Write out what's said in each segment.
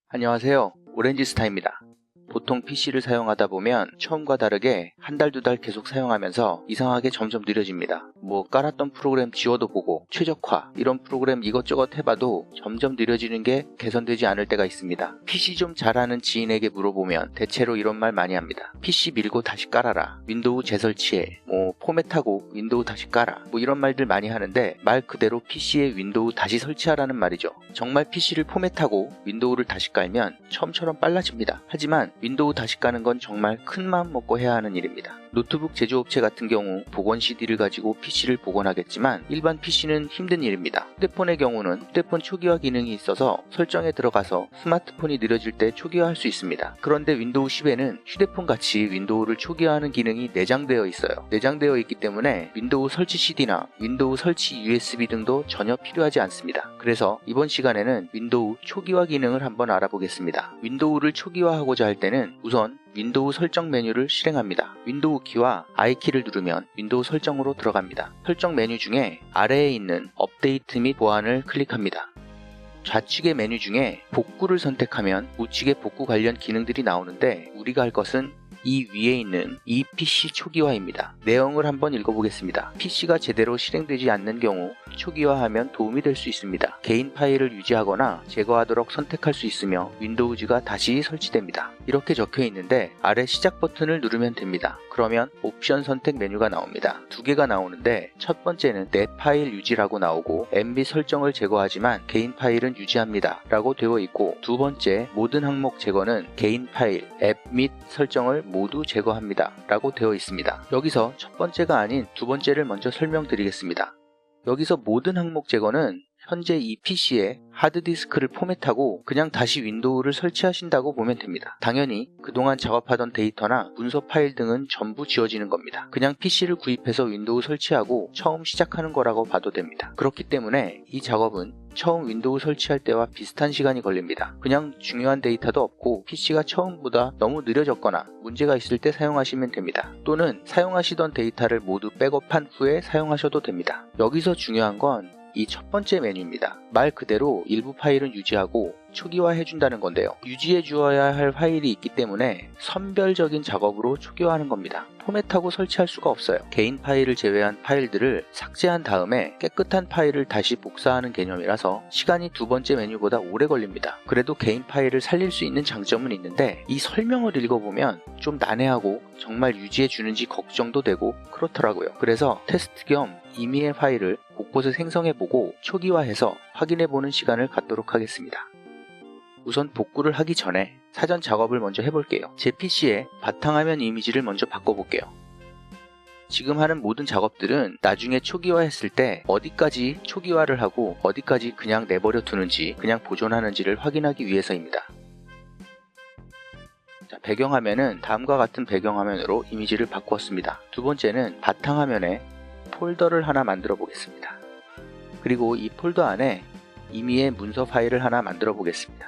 안녕하세요. 오렌지스타입니다. 보통 PC를 사용하다 보면 처음과 다르게 한 달, 두 달 계속 사용하면서 이상하게 점점 느려집니다. 깔았던 프로그램 지워도 보고 최적화 이런 프로그램 이것저것 해봐도 점점 느려지는 게 개선되지 않을 때가 있습니다. PC 좀 잘하는 지인에게 물어보면 대체로 이런 말 많이 합니다. PC 밀고 다시 깔아라. 윈도우 재설치해. 포맷하고 윈도우 다시 깔아. 이런 말들 많이 하는데 말 그대로 PC에 윈도우 다시 설치하라는 말이죠. 정말 PC를 포맷하고 윈도우를 다시 깔면 처음처럼 빨라집니다. 하지만 윈도우 다시 까는 건 정말 큰 마음 먹고 해야 하는 일입니다. 노트북 제조업체 같은 경우 복원 CD를 가지고 PC를 복원하겠지만 일반 PC는 힘든 일입니다. 휴대폰의 경우는 휴대폰 초기화 기능이 있어서 설정에 들어가서 스마트폰이 느려질 때 초기화할 수 있습니다. 그런데 윈도우 10에는 휴대폰 같이 윈도우를 초기화하는 기능이 내장되어 있어요. 내장되어 있기 때문에 윈도우 설치 CD나 윈도우 설치 USB 등도 전혀 필요하지 않습니다. 그래서 이번 시간에는 윈도우 초기화 기능을 한번 알아보겠습니다. 윈도우를 초기화하고자 할 때는 우선 윈도우 설정 메뉴를 실행합니다. 윈도우 키와 I키를 누르면 윈도우 설정으로 들어갑니다. 설정 메뉴 중에 아래에 있는 업데이트 및 보안을 클릭합니다. 좌측의 메뉴 중에 복구를 선택하면 우측의 복구 관련 기능들이 나오는데 우리가 할 것은 이 위에 있는 이 PC 초기화입니다. 내용을 한번 읽어보겠습니다. PC가 제대로 실행되지 않는 경우 초기화하면 도움이 될 수 있습니다. 개인 파일을 유지하거나 제거하도록 선택할 수 있으며 윈도우즈가 다시 설치됩니다. 이렇게 적혀 있는데 아래 시작 버튼을 누르면 됩니다. 그러면 옵션 선택 메뉴가 나옵니다. 두 개가 나오는데 첫 번째는 내 파일 유지라고 나오고 MB 설정을 제거하지만 개인 파일은 유지합니다 라고 되어 있고, 두 번째 모든 항목 제거는 개인 파일, 앱 및 설정을 모두 제거합니다 라고 되어 있습니다. 여기서 첫 번째가 아닌 두 번째를 먼저 설명드리겠습니다. 여기서 모든 항목 제거는 현재 이 PC에 하드디스크를 포맷하고 그냥 다시 윈도우를 설치하신다고 보면 됩니다. 당연히 그동안 작업하던 데이터나 문서 파일 등은 전부 지워지는 겁니다. 그냥 PC를 구입해서 윈도우 설치하고 처음 시작하는 거라고 봐도 됩니다. 그렇기 때문에 이 작업은 처음 윈도우 설치할 때와 비슷한 시간이 걸립니다. 그냥 중요한 데이터도 없고 PC가 처음보다 너무 느려졌거나 문제가 있을 때 사용하시면 됩니다. 또는 사용하시던 데이터를 모두 백업한 후에 사용하셔도 됩니다. 여기서 중요한 건 이 첫 번째 메뉴입니다. 말 그대로 일부 파일은 유지하고 초기화 해준다는 건데요. 유지해 주어야 할 파일이 있기 때문에 선별적인 작업으로 초기화하는 겁니다. 포맷하고 설치할 수가 없어요. 개인 파일을 제외한 파일들을 삭제한 다음에 깨끗한 파일을 다시 복사하는 개념이라서 시간이 두 번째 메뉴보다 오래 걸립니다. 그래도 개인 파일을 살릴 수 있는 장점은 있는데 이 설명을 읽어보면 좀 난해하고 정말 유지해 주는지 걱정도 되고 그렇더라고요. 그래서 테스트 겸 임의의 파일을 곳곳에 생성해보고 초기화해서 확인해보는 시간을 갖도록 하겠습니다. 우선 복구를 하기 전에 사전 작업을 먼저 해볼게요. 제 PC에 바탕화면 이미지를 먼저 바꿔볼게요. 지금 하는 모든 작업들은 나중에 초기화했을 때 어디까지 초기화를 하고 어디까지 그냥 내버려 두는지, 그냥 보존하는지를 확인하기 위해서입니다. 배경화면은 다음과 같은 배경화면으로 이미지를 바꾸었습니다. 두 번째는 바탕화면에 폴더를 하나 만들어 보겠습니다. 그리고 이 폴더 안에 임의의 문서 파일을 하나 만들어 보겠습니다.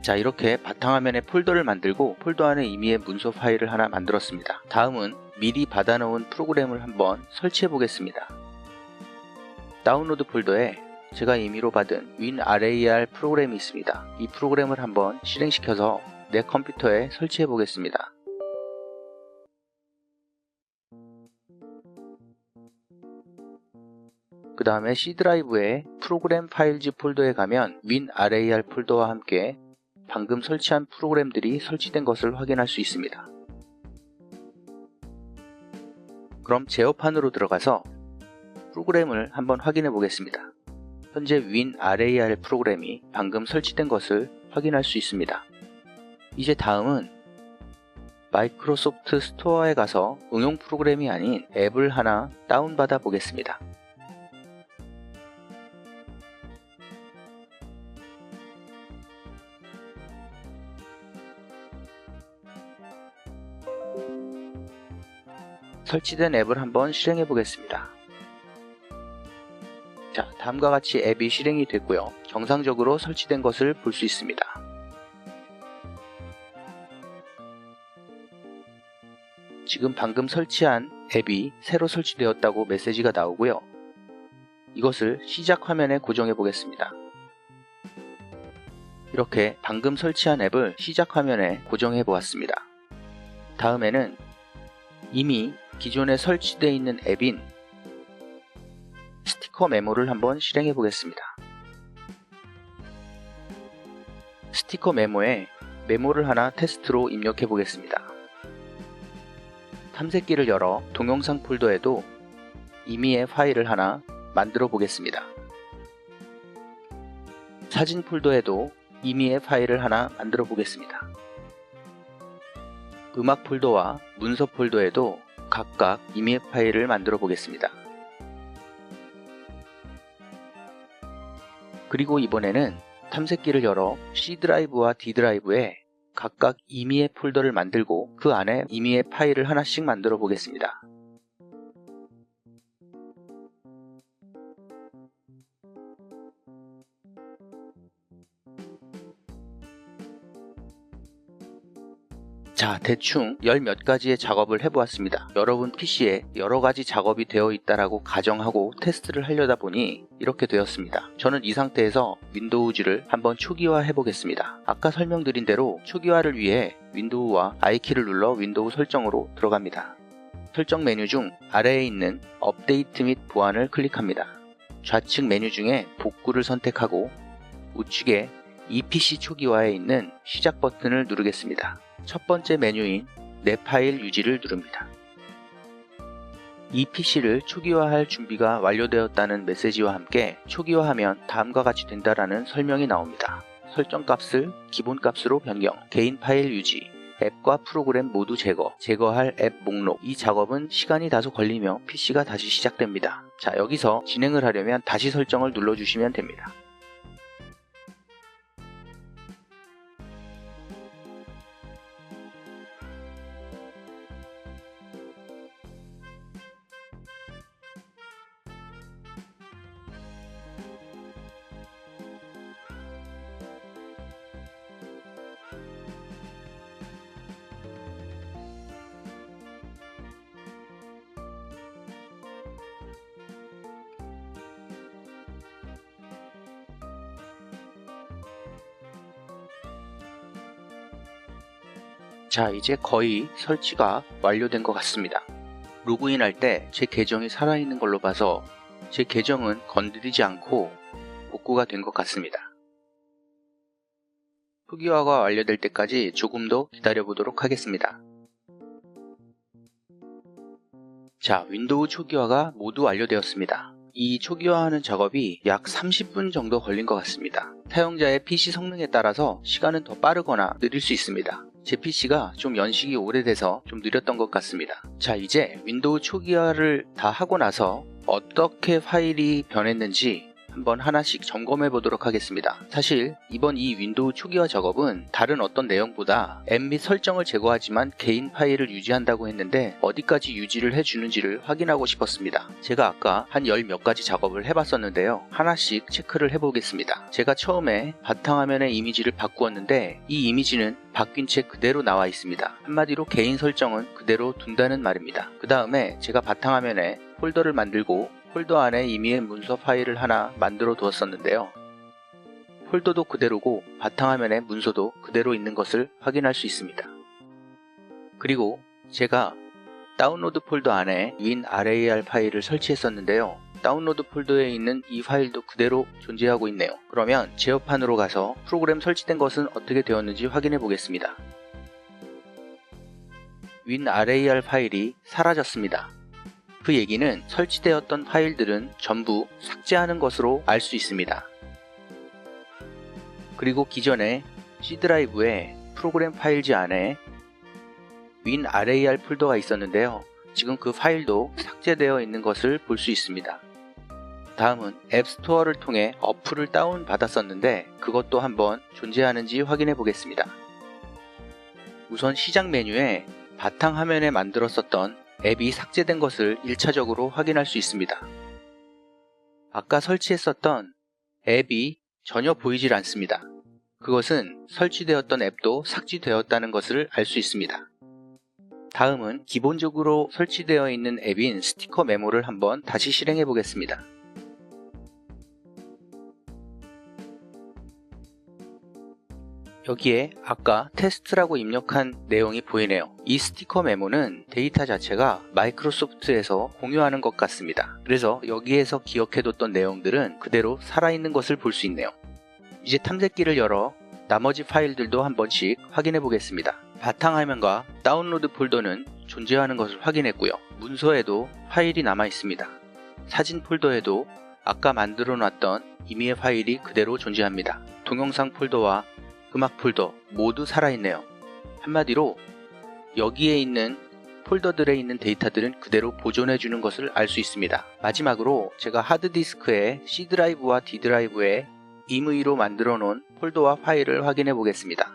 자, 이렇게 바탕화면에 폴더를 만들고 폴더 안에 임의의 문서 파일을 하나 만들었습니다. 다음은 미리 받아놓은 프로그램을 한번 설치해 보겠습니다. 다운로드 폴더에 제가 임의로 받은 WinRAR 프로그램이 있습니다. 이 프로그램을 한번 실행시켜서 내 컴퓨터에 설치해 보겠습니다. 그 다음에 C 드라이브에 프로그램 파일즈 폴더에 가면 WinRAR 폴더와 함께 방금 설치한 프로그램들이 설치된 것을 확인할 수 있습니다. 그럼 제어판으로 들어가서 프로그램을 한번 확인해 보겠습니다. 현재 WinRAR 프로그램이 방금 설치된 것을 확인할 수 있습니다. 이제 다음은 마이크로소프트 스토어에 가서 응용 프로그램이 아닌 앱을 하나 다운받아 보겠습니다. 설치된 앱을 한번 실행해 보겠습니다. 자, 다음과 같이 앱이 실행이 됐고요. 정상적으로 설치된 것을 볼 수 있습니다. 지금 방금 설치한 앱이 새로 설치되었다고 메시지가 나오고요. 이것을 시작 화면에 고정해 보겠습니다. 이렇게 방금 설치한 앱을 시작 화면에 고정해 보았습니다. 다음에는 이미 기존에 설치되어 있는 앱인 스티커 메모를 한번 실행해 보겠습니다. 스티커 메모에 메모를 하나 테스트로 입력해 보겠습니다. 탐색기를 열어 동영상 폴더에도 임의의 파일을 하나 만들어 보겠습니다. 사진 폴더에도 임의의 파일을 하나 만들어 보겠습니다. 음악 폴더와 문서 폴더에도 각각 임의의 파일을 만들어 보겠습니다. 그리고 이번에는 탐색기를 열어 C 드라이브와 D 드라이브에 각각 임의의 폴더를 만들고 그 안에 임의의 파일을 하나씩 만들어 보겠습니다. 자, 대충 열 몇 가지의 작업을 해보았습니다. 여러분 PC에 여러 가지 작업이 되어 있다라고 가정하고 테스트를 하려다 보니 이렇게 되었습니다. 저는 이 상태에서 윈도우즈를 한번 초기화 해보겠습니다. 아까 설명드린 대로 초기화를 위해 윈도우와 I키를 눌러 윈도우 설정으로 들어갑니다. 설정 메뉴 중 아래에 있는 업데이트 및 보안을 클릭합니다. 좌측 메뉴 중에 복구를 선택하고 우측에 이 PC 초기화에 있는 시작 버튼을 누르겠습니다. 첫 번째 메뉴인 내 파일 유지를 누릅니다. 이 PC를 초기화할 준비가 완료되었다는 메시지와 함께 초기화하면 다음과 같이 된다라는 설명이 나옵니다. 설정 값을 기본 값으로 변경, 개인 파일 유지, 앱과 프로그램 모두 제거, 제거할 앱 목록. 이 작업은 시간이 다소 걸리며 PC가 다시 시작됩니다. 자, 여기서 진행을 하려면 다시 설정을 눌러주시면 됩니다. 자, 이제 거의 설치가 완료된 것 같습니다. 로그인할 때 제 계정이 살아있는 걸로 봐서 제 계정은 건드리지 않고 복구가 된 것 같습니다. 초기화가 완료될 때까지 조금 더 기다려 보도록 하겠습니다. 자, 윈도우 초기화가 모두 완료되었습니다. 이 초기화하는 작업이 약 30분 정도 걸린 것 같습니다. 사용자의 PC 성능에 따라서 시간은 더 빠르거나 느릴 수 있습니다. 제 PC가 좀 연식이 오래돼서 좀 느렸던 것 같습니다. 자, 이제 윈도우 초기화를 다 하고 나서 어떻게 파일이 변했는지 한번 하나씩 점검해 보도록 하겠습니다. 사실 이번 이 윈도우 초기화 작업은 다른 어떤 내용보다 앱 및 설정을 제거하지만 개인 파일을 유지한다고 했는데 어디까지 유지를 해주는지를 확인하고 싶었습니다. 제가 아까 한 열 몇 가지 작업을 해봤었는데요. 하나씩 체크를 해보겠습니다. 제가 처음에 바탕화면의 이미지를 바꾸었는데 이 이미지는 바뀐 채 그대로 나와 있습니다. 한마디로 개인 설정은 그대로 둔다는 말입니다. 그 다음에 제가 바탕화면에 폴더를 만들고 폴더 안에 임의의 문서 파일을 하나 만들어 두었었는데요. 폴더도 그대로고 바탕화면에 문서도 그대로 있는 것을 확인할 수 있습니다. 그리고 제가 다운로드 폴더 안에 WinRAR 파일을 설치했었는데요. 다운로드 폴더에 있는 이 파일도 그대로 존재하고 있네요. 그러면 제어판으로 가서 프로그램 설치된 것은 어떻게 되었는지 확인해 보겠습니다. WinRAR 파일이 사라졌습니다. 그 얘기는 설치되었던 파일들은 전부 삭제하는 것으로 알 수 있습니다. 그리고 기존에 C 드라이브에 프로그램 파일지 안에 WinRAR 폴더가 있었는데요. 지금 그 파일도 삭제되어 있는 것을 볼 수 있습니다. 다음은 앱스토어를 통해 어플을 다운 받았었는데 그것도 한번 존재하는지 확인해 보겠습니다. 우선 시작 메뉴에 바탕화면에 만들었었던 앱이 삭제된 것을 1차적으로 확인할 수 있습니다. 아까 설치했었던 앱이 전혀 보이질 않습니다. 그것은 설치되었던 앱도 삭제되었다는 것을 알 수 있습니다. 다음은 기본적으로 설치되어 있는 앱인 스티커 메모를 한번 다시 실행해 보겠습니다. 여기에 아까 테스트라고 입력한 내용이 보이네요. 이 스티커 메모는 데이터 자체가 마이크로소프트에서 공유하는 것 같습니다. 그래서 여기에서 기억해뒀던 내용들은 그대로 살아있는 것을 볼 수 있네요. 이제 탐색기를 열어 나머지 파일들도 한 번씩 확인해 보겠습니다. 바탕화면과 다운로드 폴더는 존재하는 것을 확인했고요. 문서에도 파일이 남아 있습니다. 사진 폴더에도 아까 만들어 놨던 임의의 파일이 그대로 존재합니다. 동영상 폴더와 음악 폴더 모두 살아있네요. 한마디로 여기에 있는 폴더들에 있는 데이터들은 그대로 보존해 주는 것을 알 수 있습니다. 마지막으로 제가 하드디스크에 C 드라이브와 D 드라이브에 임의로 만들어 놓은 폴더와 파일을 확인해 보겠습니다.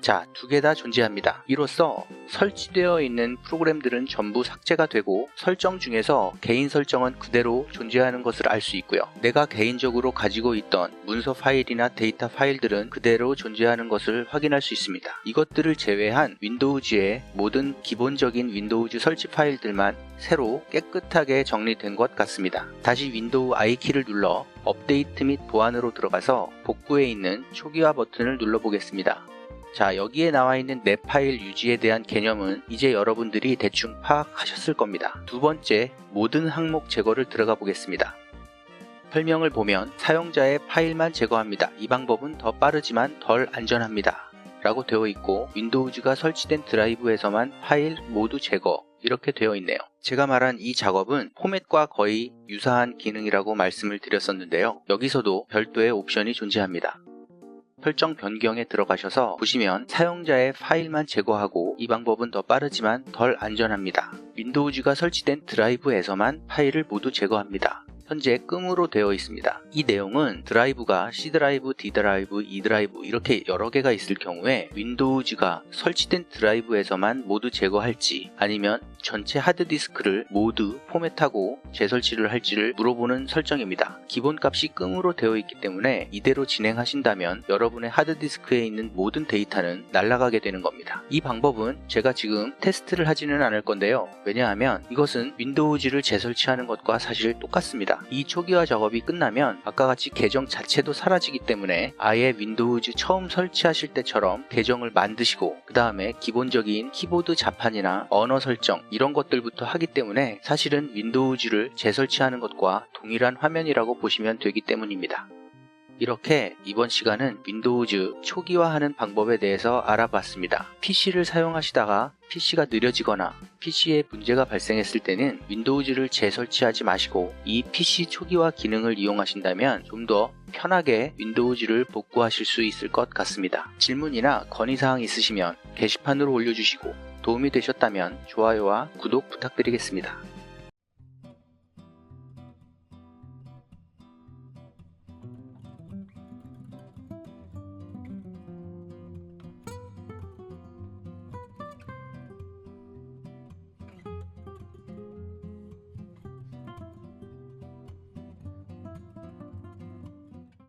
자, 두 개 다 존재합니다. 이로써 설치되어 있는 프로그램들은 전부 삭제가 되고 설정 중에서 개인 설정은 그대로 존재하는 것을 알 수 있고요. 내가 개인적으로 가지고 있던 문서 파일이나 데이터 파일들은 그대로 존재하는 것을 확인할 수 있습니다. 이것들을 제외한 윈도우즈의 모든 기본적인 윈도우즈 설치 파일들만 새로 깨끗하게 정리된 것 같습니다. 다시 윈도우 I키를 눌러 업데이트 및 보안으로 들어가서 복구에 있는 초기화 버튼을 눌러보겠습니다. 자, 여기에 나와 있는 내 파일 유지에 대한 개념은 이제 여러분들이 대충 파악하셨을 겁니다. 두 번째, 모든 항목 제거를 들어가 보겠습니다. 설명을 보면 사용자의 파일만 제거합니다. 이 방법은 더 빠르지만 덜 안전합니다. 라고 되어 있고 윈도우즈가 설치된 드라이브에서만 파일 모두 제거 이렇게 되어 있네요. 제가 말한 이 작업은 포맷과 거의 유사한 기능이라고 말씀을 드렸었는데요. 여기서도 별도의 옵션이 존재합니다. 설정 변경에 들어가셔서 보시면 사용자의 파일만 제거하고 이 방법은 더 빠르지만 덜 안전합니다. 윈도우즈가 설치된 드라이브에서만 파일을 모두 제거합니다. 현재 끔으로 되어 있습니다. 이 내용은 드라이브가 C 드라이브, D 드라이브, E 드라이브 이렇게 여러 개가 있을 경우에 윈도우즈가 설치된 드라이브에서만 모두 제거할지 아니면 전체 하드디스크를 모두 포맷하고 재설치를 할지를 물어보는 설정입니다. 기본값이 끔으로 되어 있기 때문에 이대로 진행하신다면 여러분의 하드디스크에 있는 모든 데이터는 날아가게 되는 겁니다. 이 방법은 제가 지금 테스트를 하지는 않을 건데요. 왜냐하면 이것은 윈도우즈를 재설치하는 것과 사실 똑같습니다. 이 초기화 작업이 끝나면 아까 같이 계정 자체도 사라지기 때문에 아예 윈도우즈 처음 설치하실 때처럼 계정을 만드시고 그 다음에 기본적인 키보드 자판이나 언어 설정 이런 것들부터 하기 때문에 사실은 윈도우즈를 재설치하는 것과 동일한 화면이라고 보시면 되기 때문입니다. 이렇게 이번 시간은 윈도우즈 초기화하는 방법에 대해서 알아봤습니다. PC를 사용하시다가 PC가 느려지거나 PC에 문제가 발생했을 때는 윈도우즈를 재설치하지 마시고 이 PC 초기화 기능을 이용하신다면 좀 더 편하게 윈도우즈를 복구하실 수 있을 것 같습니다. 질문이나 건의사항 있으시면 게시판으로 올려주시고 도움이 되셨다면 좋아요와 구독 부탁드리겠습니다.